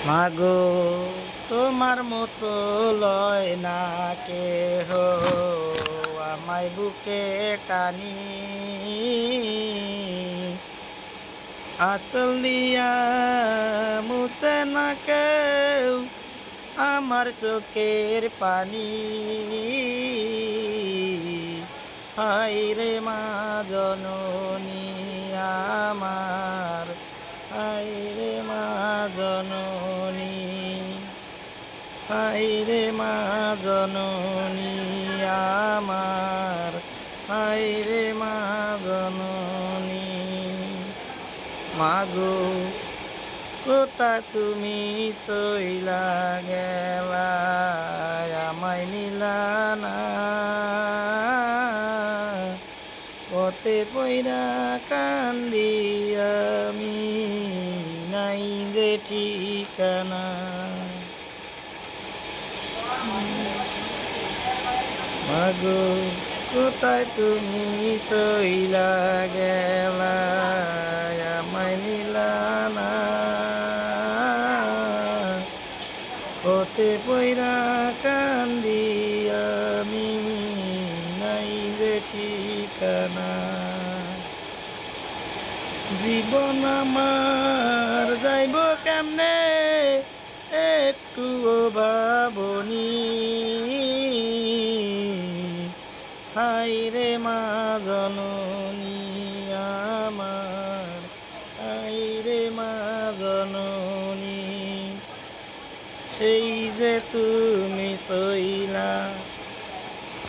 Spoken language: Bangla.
মাগো তোমার মতো লয় না কেহ আমায় বুকে টানি আঁচল দিয়া মুছে না কেউ আমার চোখের পানি হায় রে মা জননী আমার হায় রে মা জননী হায় রে মা জননী আমার হায় রে মা জননী মাগো কোথা তুমি চইলা গেলা আমায় নিলা না পথে পইরা কান্দি আমি নাই যে ঠিকানা মাগো কোথায় তুমি চইলা গেলা আমায় নিলা না পথে পইরা কান্দি আমি নাই যে ঠিকানা জীবন আমার যাইব কেমনে একটুও ভাবনি হায় রে মা জননী আমার হায় রে মা জননী সেই যে তুমি সইলা